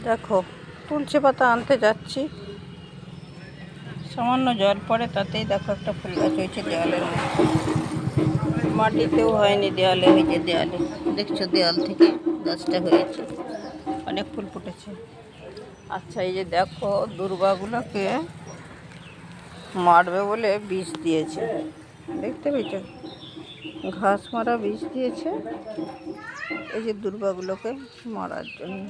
দেখো তুলসী পাতা আনতে যাচ্ছি, সামান্য জল পড়ে তাতেই দেখো একটা ফুল গাছ হয়েছে দেওয়ালের মধ্যে। মাটিতেও হয়নি, দেওয়ালে হয়েছে। দেওয়ালে দেখছো, দেওয়াল থেকে গাছটা হয়েছে, অনেক ফুল ফুটেছে। আচ্ছা, এই যে দেখো দুর্বাগুলোকে মারবে বলে বিষ দিয়েছে, দেখতে পেয়েছ? ঘাস মারা বিষ দিয়েছে এই যে দুর্বাগুলোকে মারার জন্য।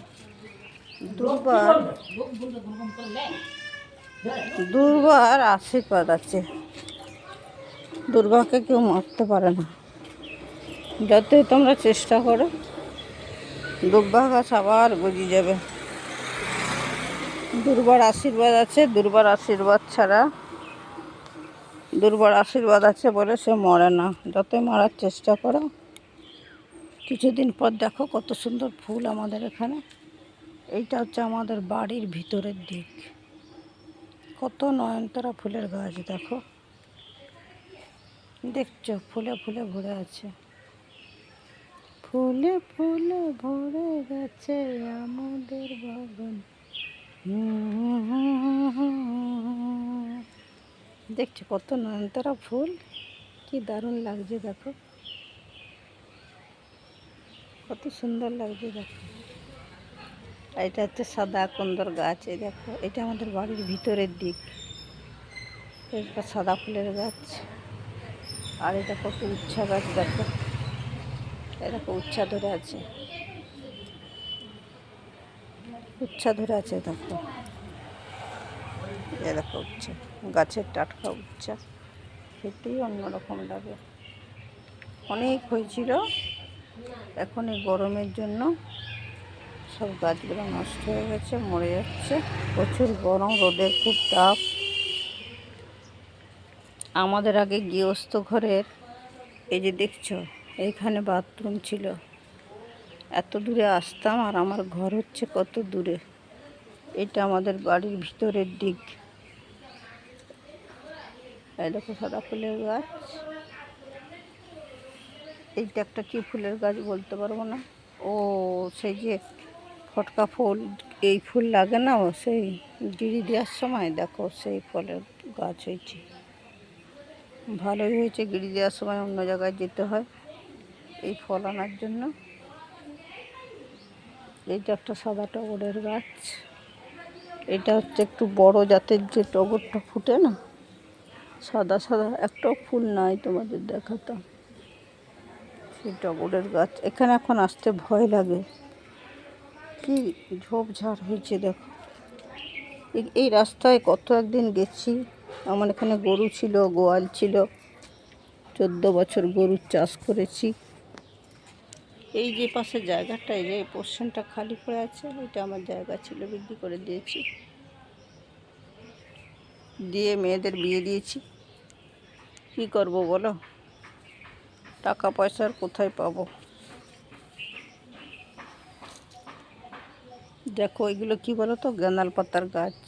দুর্বার আশীর্বাদ আছে, দুর্বাকে কেউ মারতে পারে না। যতই তোমরা চেষ্টা করো, দুর্বা গাছ আবার গজিয়ে যাবে। দুর্বার আশীর্বাদ আছে, দুর্বার আশীর্বাদ ছাড়া, দুর্বার আশীর্বাদ আছে বলে সে মরে না। যতই মারার চেষ্টা করো, কিছুদিন পর দেখো কত সুন্দর ফুল আমাদের এখানে। এইটা হচ্ছে আমাদের বাড়ির ভিতরের দিক, কত নয়নতারা ফুলের গাছ দেখো, দেখছো? ফুলে ফুলে ভরে আছে, ফুলে ফুলে ভরে গেছে আমাদের বাগান। দেখছো কত নয়নতারা ফুল, কি দারুণ লাগছে দেখো, কত সুন্দর লাগছে দেখো। এটা হচ্ছে সাদা কুন্দর গাছ, এই দেখো, এটা আমাদের বাড়ির ভিতরের দিক। এটা সাদা ফুলের গাছ। আর এটা কত উচ্ছা গাছ দেখো, এই দেখো উচ্ছা ধরে আছে, উচ্ছা ধরে আছে দেখো, এ দেখো উচ্ছা, গাছের টাটকা উচ্ছা, খেতেই অন্যরকম লাগে। অনেক হয়েছিল, এখন এই গরমের জন্য সব গাছগুলো নষ্ট হয়ে গেছে, মরে যাচ্ছে। প্রচুর গরম, রোদের খুব তাপ। আমাদের আগে গৃহস্থ ঘরের এই যে দেখছো, এইখানে বাথরুম ছিল, এত দূরে আসতাম, আর আমার ঘর হচ্ছে কত দূরে। এটা আমাদের বাড়ির ভিতরের দিক। এই দেখো সাদা ফুলের গাছ, এইটা একটা কি ফুলের গাছ বলতে পারবো না। ও সেই যে ফটকা ফুল, এই ফুল লাগে না, সেই গিরি দেওয়ার সময় দেখো সেই ফলের গাছ হয়েছে। ভালোই হয়েছে, গিরি দেওয়ার সময় অন্য জায়গায় যেতে হয় এই ফল আনার জন্য। এইটা একটা সাদা টগরের গাছ, এটা হচ্ছে একটু বড় জাতের যে টগরটা ফুটে না, সাদা সাদা, একটাও ফুল নাই তোমাদের দেখাতাম, সেই টগরের গাছ। এখানে এখন আসতে ভয় লাগে, কি ঝোপঝাড় হয়েছে দেখো। এই রাস্তায় কত একদিন গেছি, আমার এখানে গরু ছিল, গোয়াল ছিল, 14 বছর গরুর চাষ করেছি। এই যে পাশে জায়গাটা, এই যে পোর্শনটা খালি পড়ে আছে, এটা আমার জায়গা ছিল, বিক্রি করে দিয়েছি, দিয়ে মেয়েদের বিয়ে দিয়েছি। কি করব বলো, টাকা পয়সার কোথায় পাবো? দেখো এগুলো কি বলো তো, গাঁদাল পাতার গাছ।